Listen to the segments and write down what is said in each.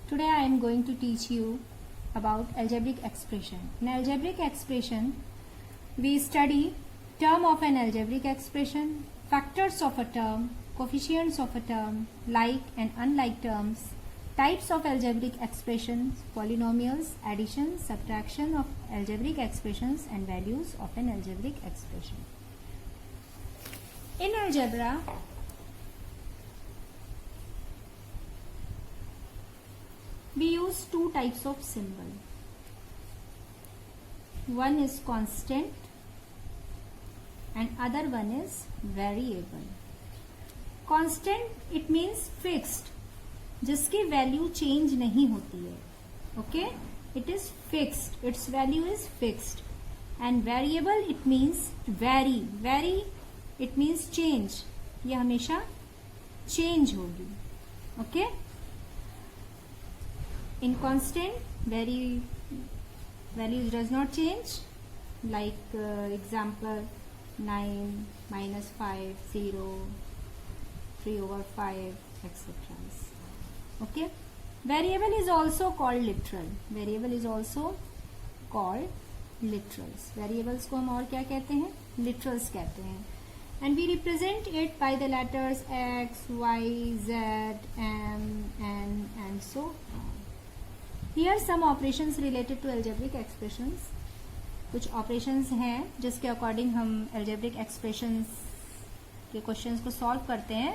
Today I am going to teach you about algebraic expression. In algebraic expression, we study term of an algebraic expression, factors of a term, coefficients of a term, like and unlike terms, types of algebraic expressions, polynomials, addition, subtraction of algebraic expressions and values of an algebraic expression. In algebra, we use two types of symbol. One is constant and other one is variable. Constant it means fixed, जिसकी value change नहीं होती है. Okay, it is fixed, it's value is fixed. And variable it means very, very it means change, ये हमेशा change होगी. Okay, in constant values does not change, like example 9, -5, 0, 3/5 etc. Okay, variable is also called literal. Variable is also called literals. Variables को हम और क्या कहते हैं? Literals कहते हैं. And we represent it by the letters x, y, z, m, n, and so on. Here some operations related to algebraic expressions. कुछ operations हैं जिसके according हम algebraic expressions के questions को solve करते हैं.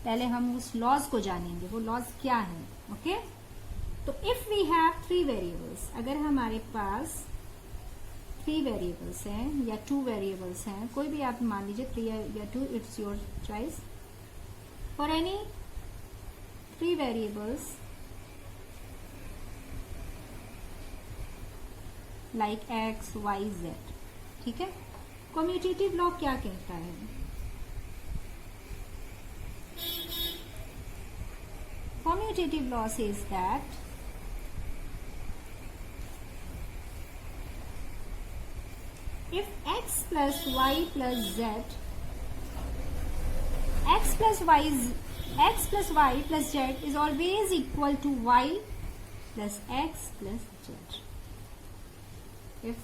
पहले हम उस लॉज को जानेंगे, वो लॉज क्या है. ओके, तो इफ वी हैव 3 वेरिएबल्स, अगर हमारे पास 3 वेरिएबल्स हैं या 2 वेरिएबल्स हैं, कोई भी आप मान लीजिए 3 या 2, it's your choice. For any 3 variables like x, y, z. ठीक है, कम्यूटेटिव लॉ क्या कहता है? Commutative law says that if x plus y plus z, x plus y plus z is always equal to y plus x plus z. If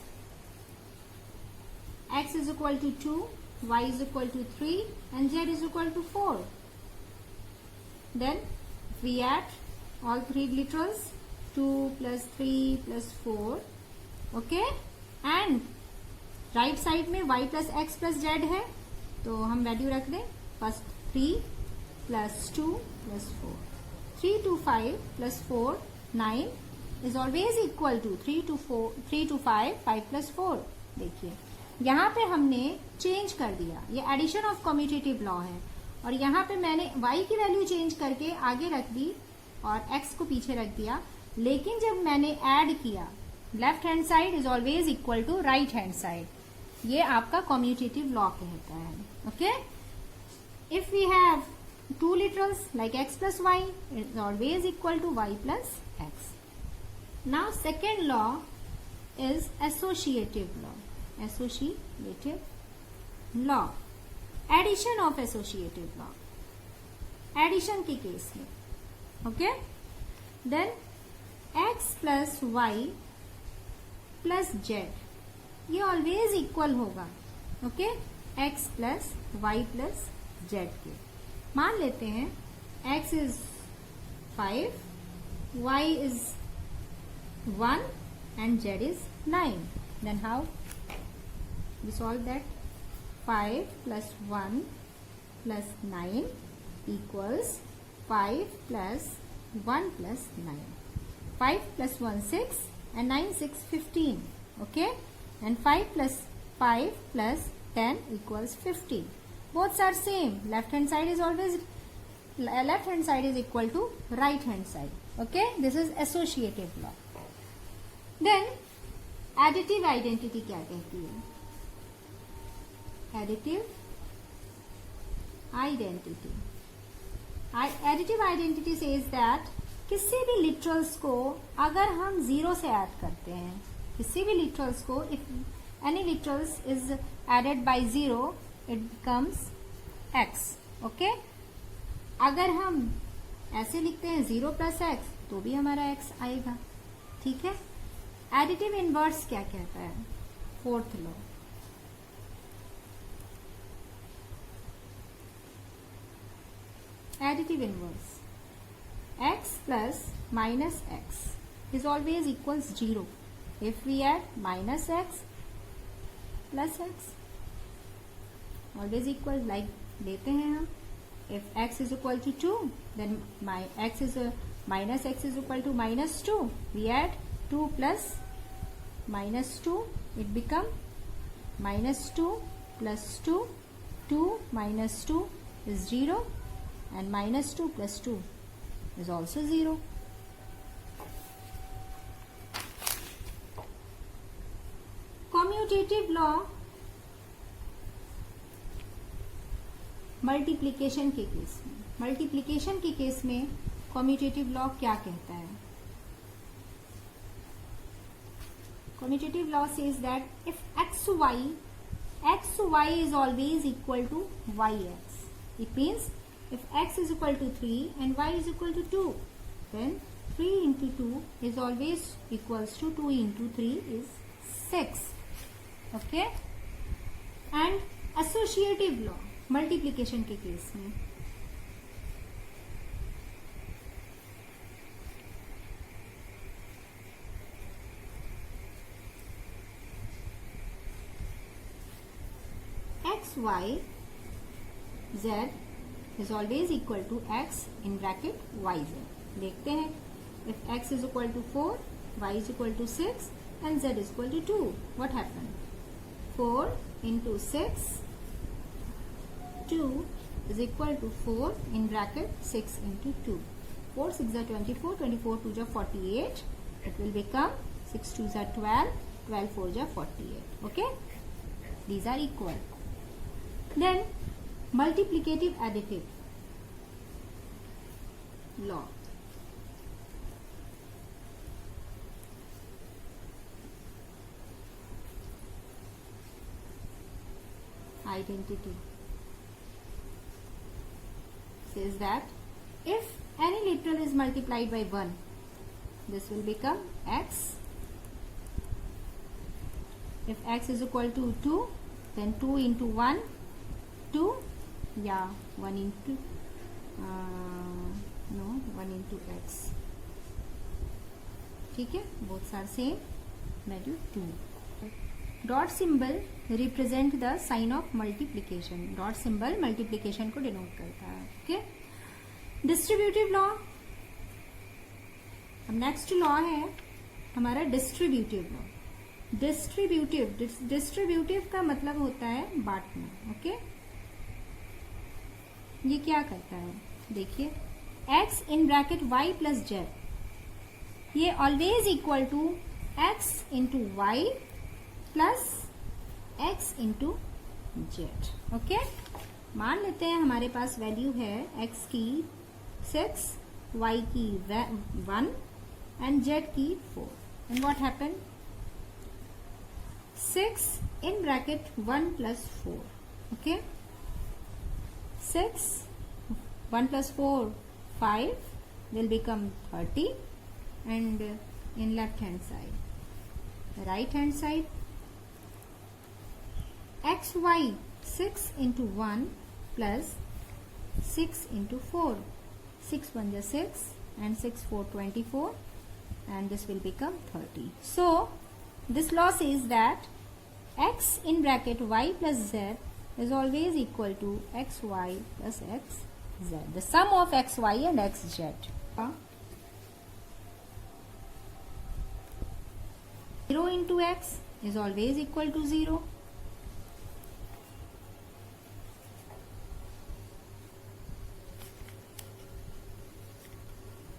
x is equal to 2, y is equal to 3 and z is equal to 4, then we add all 3 literals, 2 plus 3 plus 4. okay, and right side में y plus x plus z है, तो हम value रख दें. First 3 plus 2 plus 4, 3 to 5 plus 4, 9 is always equal to 3 to 5, 5 plus 4. देखिए यहाँ पे हमने चेंज कर दिया, ये एडिशन ऑफ कम्यूटेटिव लॉ है. और यहाँ पे मैंने y की वैल्यू चेंज करके आगे रख दी और x को पीछे रख दिया. लेकिन जब मैंने ऐड किया, left hand side is always equal to right hand side. ये आपका कम्यूटेटिव लॉ कहता है. Okay, if we have 2 literals like x plus y, it is always equal to y plus x. Now second law is associative law. Associative law, addition of associative law. Addition के case में, okay, then x plus y plus z, ये always equal होगा. Okay, x plus y plus Z के. मान लेते हैं x is 5, y is 1 and z is 9. Then how we solve that? 5 plus 1 plus 9 equals 5 plus 1 plus 9. 5 plus 1 6 and 9 6 15. Okay, and 5 plus 5 plus 10 equals 15. Both are same. Left hand side is always equal to right hand side. Okay, this is associative law. Then additive identity क्या कहती है? Additive identity. Additive identity says that किसी भी literals को अगर हम 0 से add करते हैं, किसी भी लिटरल्स को, if any literals is added by 0, it becomes x. okay, अगर हम ऐसे लिखते हैं 0 प्लस एक्स तो भी हमारा x आएगा। ठीक है, एडिटिव इनवर्स क्या कहता है? Fourth law, additive inverse x plus minus x is always equals 0 if we add minus x plus x always equal, like लेते हैं हम, if x is equal to 2 then minus x is equal to minus 2, we add 2 plus minus 2, it become minus 2 plus 2, 2 minus 2 is 0 and minus 2 plus 2 is also 0. Commutative law multiplication के case में, multiplication के case में commutative law क्या कहता है? Commutative law says that if xy is always equal to yx, it means if x is equal to 3 and y is equal to 2, then 3 into 2 is always equals to 2 into 3 is 6. Okay? And associative law multiplication के case में, xy z is always equal to x in bracket yz. देखते हैं, if x is equal to 4, y is equal to 6 and z is equal to 2, what happened? 4 into 6, 2 is equal to 4 in bracket 6 into 2. 4 6 are 24, 24 2 are 48. It will become 6 2 are 12, 12 4 are 48. Okay? These are equal. Then multiplicative additive law. Identity says that if any literal is multiplied by 1, this will become x. If x is equal to 2, then 2 into 1, 2, yeah, 1 into, no, 1 into x. ठीक है, both are same, value 2. Dot symbol represent the sign of multiplication, dot symbol multiplication को denote करता है. Okay, distributive law. अब next law है हमारा distributive law. Distributive का मतलब होता है बांटना. ओके, ये क्या करता है? देखिए, x in bracket y plus z, ये always equal to x into y plus x into z. Okay, मान लेते हैं हमारे पास वैल्यू है x की 6, y की 1 एंड z की 4. And what happen? 6 in bracket 1 plus 4. Okay, 6 1 plus 4 5 will become 30, and in left hand side, right hand side, xy 6 into 1 plus 6 into 4. 6 1 is 6 and 6 4 24, and this will become 30. So this law says that x in bracket y plus z is always equal to xy plus xz, the sum of xy and xz. 0 into x is always equal to 0.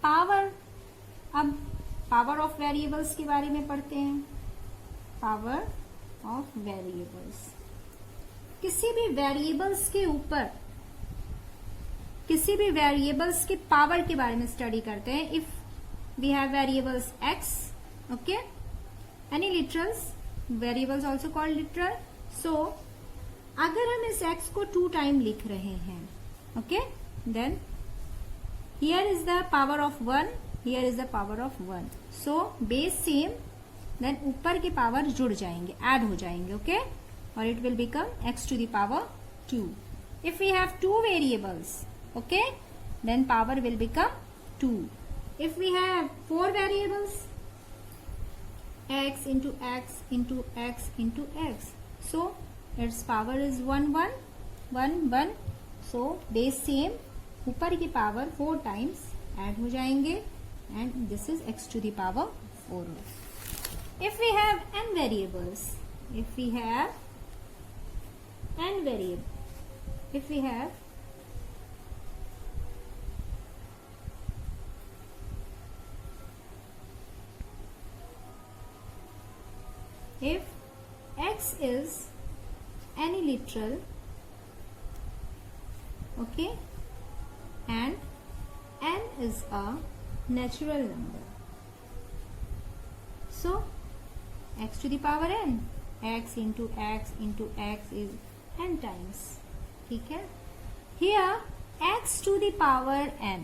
Power. अब power of variables के बारे में पढ़ते हैं. Power of variables, किसी भी variables के ऊपर, किसी भी वेरिएबल्स के पावर के बारे में स्टडी करते हैं. If we have variables x, okay, any literals, variables also called literal. So अगर हम इस x को 2 टाइम लिख रहे हैं, okay, then here is the power of 1 here is the power of 1. So base same, then ऊपर के power जुड़ जाएंगे, ऐड हो जाएंगे. ओके, और it will become x to the power 2. If we have two variables, okay, then power will become 2. If we have 4 variables, x into x into x into x, so its power is 1 1 1 1. So base same, ऊपर की power 4 times add हो जाएंगे, and this is x to the power 4. If we have n variables, if we have if x is any literal, okay, and n is a natural number, so x to the power n, x into x into x is n times. ठीक है. Here x to the power n,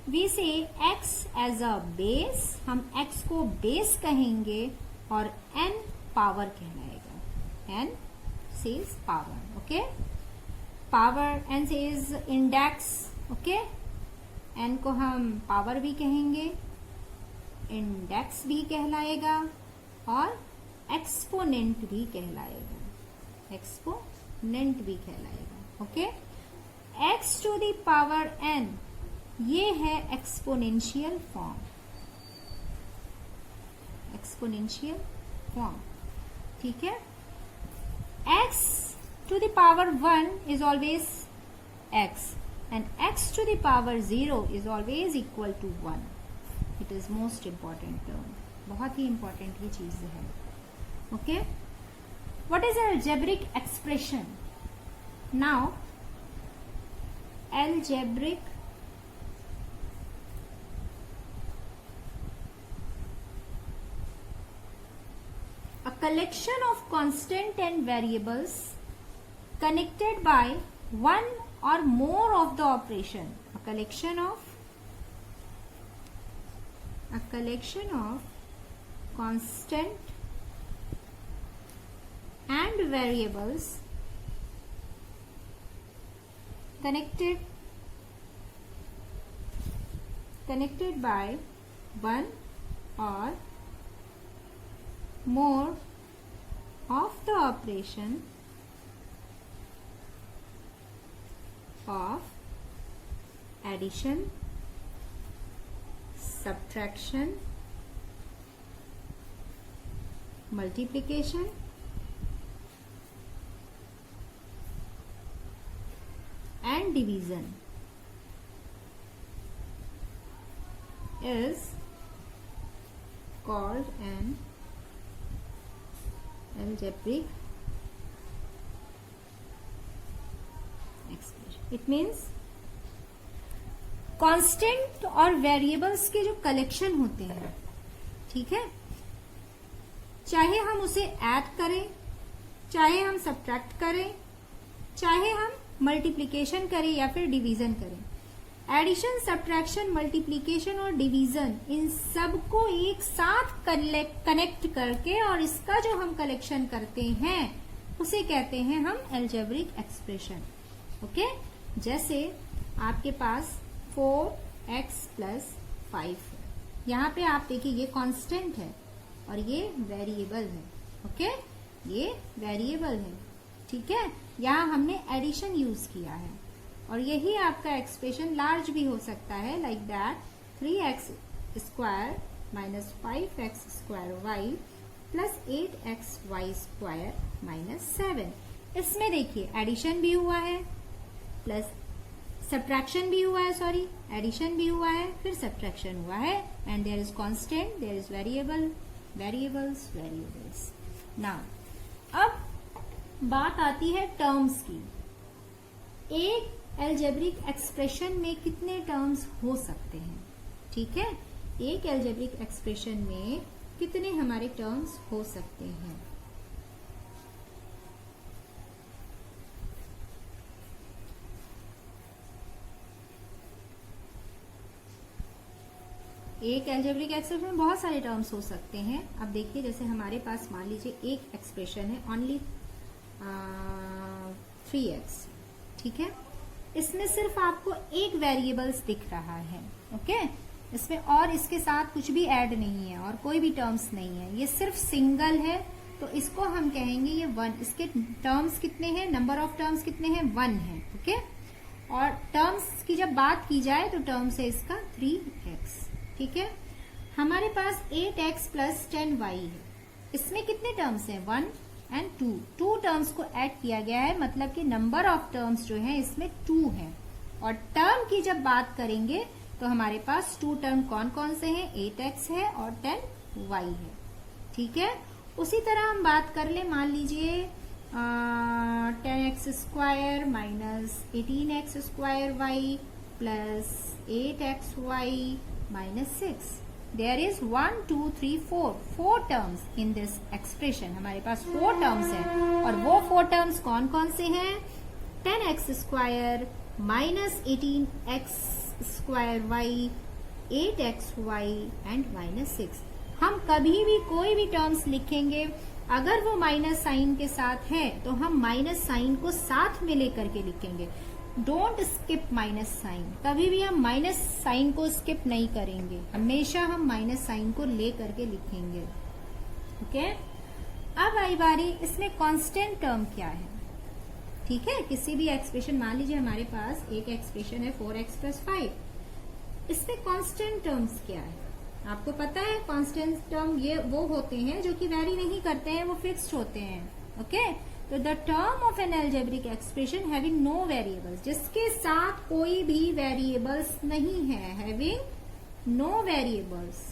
we say x as a base, हम x को base कहेंगे और n power कहलाएगा. n says power. Okay, power, n says index. Okay, n को हम power भी कहेंगे, index भी कहलाएगा और एक्सपोनेंट भी कहलाएगा. एक्सपोनेंट भी कहलाएगा. Okay, x to the power n, ये है एक्सपोनेंशियल फॉर्म. Exponential form. ठीक है. x to the power 1 is always x, and x to the power 0 is always equal to 1. It is most important term. बहुत ही important ये चीज है. Okay, what is algebraic expression? Now, algebraic a collection of constant and variables connected by one or more of the operation. A collection of constant and variables connected by one or more of the operation of addition, subtraction, multiplication, and division is called an algebraic expression. It means constant और variables के जो collection होते हैं, ठीक है, चाहे हम उसे ऐड करें, चाहे हम सब्ट्रैक्ट करें, चाहे हम मल्टीप्लिकेशन करें या फिर डिवीजन करें, एडिशन, सब्ट्रैक्शन, मल्टीप्लिकेशन और डिवीजन, इन सब को एक साथ कनेक्ट करके और इसका जो हम कलेक्शन करते हैं उसे कहते हैं हम अलजेब्रिक एक्सप्रेशन. ओके, जैसे आपके पास 4x + 5 है. यहाँ पे आप देखिए ये कांस्टेंट है और ये वेरिएबल है. ओके, ये वेरिएबल है. ठीक है, यहाँ हमने एडिशन यूज किया है और यही आपका एक्सप्रेशन लार्ज भी हो सकता है, like that 3x² - 5x² y + 8xy² - 7. इसमें देखिए एडिशन भी हुआ है प्लस सब्ट्रैक्शन भी हुआ है, सॉरी एडिशन भी हुआ है फिर सब्ट्रैक्शन हुआ है, and there is constant, there is variables. Now अब बात आती है टर्म्स की. एक अलजेब्रिक एक्सप्रेशन में कितने टर्म्स हो सकते हैं? ठीक है, एक अलजेब्रिक एक्सप्रेशन में कितने हमारे टर्म्स हो सकते हैं? एक अलजेब्रिक एक्सप्रेशन में बहुत सारे टर्म्स हो सकते हैं। अब देखिए, जैसे हमारे पास मान लीजिए एक एक्सप्रेशन है ओनली 3x, ठीक है। इसमें सिर्फ आपको एक वेरिएबल्स दिख रहा है, ओके। इसमें और इसके साथ कुछ भी ऐड नहीं है और कोई भी टर्म्स नहीं है, ये सिर्फ सिंगल है, तो इसको हम कहेंगे ये 1। इसके टर्म्स कितने हैं, नंबर ऑफ टर्म्स कितने हैं, 1 है, ओके। और टर्म्स की जब बात की जाए तो टर्म्स है इसका 3x, ठीक है। हमारे पास 8x प्लस 10y है, इसमें कितने टर्म्स हैं, 1 एंड 2। 2 टर्म्स को ऐड किया गया है, मतलब कि नंबर ऑफ टर्म्स जो है इसमें 2 है। और टर्म की जब बात करेंगे तो हमारे पास 2 टर्म कौन कौन से हैं, 8x है और 10y है, ठीक है। उसी तरह हम बात कर ले, मान लीजिए 10x square minus 18x square y plus 8xy minus 6। There is 1 2 3 4 terms in this expression. हमारे पास 4 टर्म्स हैं और वो 4 टर्म्स कौन कौन से हैं, 10x square minus 18x square y, 8xy and minus 6। हम कभी भी कोई भी टर्म्स लिखेंगे, अगर वो माइनस साइन के साथ है तो हम माइनस साइन को साथ में लेकर के लिखेंगे। डोंट स्किप माइनस साइन, कभी भी हम माइनस साइन को स्किप नहीं करेंगे, हमेशा हम माइनस साइन को ले करके लिखेंगे, ओके। अब आई बारी, इसमें कांस्टेंट टर्म क्या है, ठीक है। किसी भी एक्सप्रेशन, मान लीजिए हमारे पास एक एक्सप्रेशन है 4x प्लस 5, इसमें कांस्टेंट टर्म्स क्या है, आपको पता है। कांस्टेंट टर्म ये वो होते हैं जो कि वेरी नहीं करते हैं, वो फिक्स्ड होते हैं, ओके। तो the term of an algebraic expression having no variables, जिसके साथ कोई भी वेरिएबल्स नहीं है, having no variables,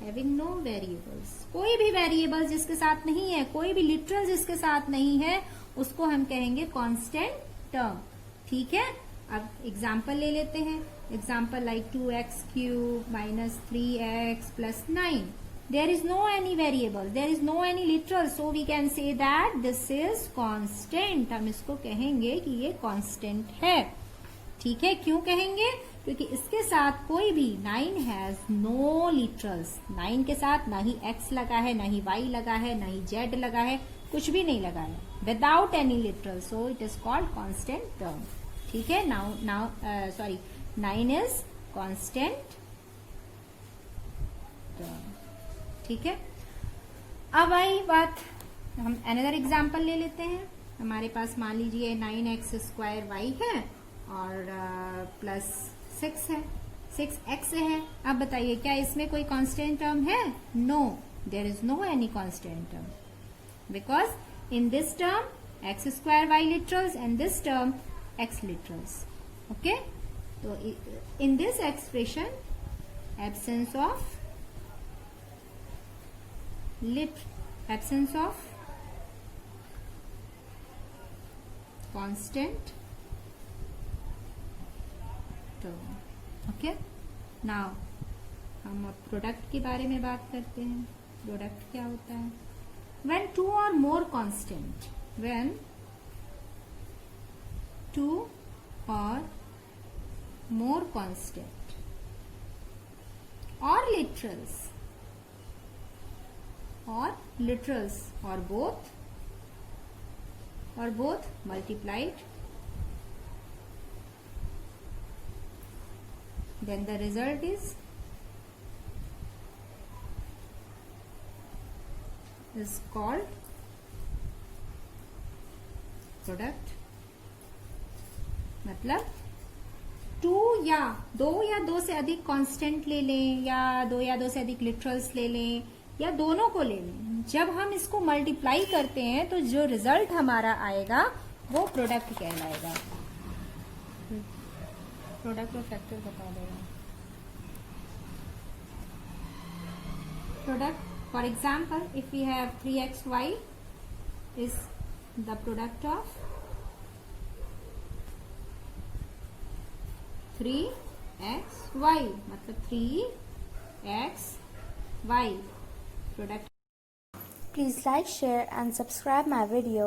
having no variables, कोई भी वेरिएबल जिसके साथ नहीं है, कोई भी लिटरल जिसके साथ नहीं है, उसको हम कहेंगे कांस्टेंट टर्म, ठीक है। अब एग्जाम्पल ले लेते हैं, example like 2x cube minus 3x plus 9। There is no any variable, there is no any literal, so we can say that this is constant. हम इसको कहेंगे कि ये कांस्टेंट है, ठीक है। क्यों कहेंगे, क्योंकि इसके साथ कोई भी 9 हैज नो लिटरल्स, 9 के साथ ना ही x लगा है, ना ही y लगा है, ना ही z लगा है, कुछ भी नहीं लगा है, without any literal, so it is called constant term, ठीक है। नाउ 9 इज कांस्टेंट टर्म, ठीक है। अब आई बात, हम अनदर एग्जाम्पल ले लेते हैं। हमारे पास मान लीजिए 9x स्क्वायर y है और प्लस 6 है, 6x है। अब बताइए क्या इसमें कोई कांस्टेंट टर्म है, no, there is no any constant term, because in this term x square y literals and this term x literals, okay. तो in this expression absence of absence of constant term, okay. Now हम अब product के बारे में बात करते हैं। Product क्या होता है, when two or more constant, when two or more constant or literals or both multiplied, then the result is called product. मतलब दो से अधिक कांस्टेंट ले लें, या दो से अधिक लिटरल्स ले लें, या दोनों को ले लें, जब हम इसको मल्टीप्लाई करते हैं तो जो रिजल्ट हमारा आएगा वो प्रोडक्ट कहलाएगा। प्रोडक्ट और फैक्टर बता देगा। Product, for example, if we have 3xy is the product of 3xy, मतलब 3xy product. Please like, share and subscribe my video.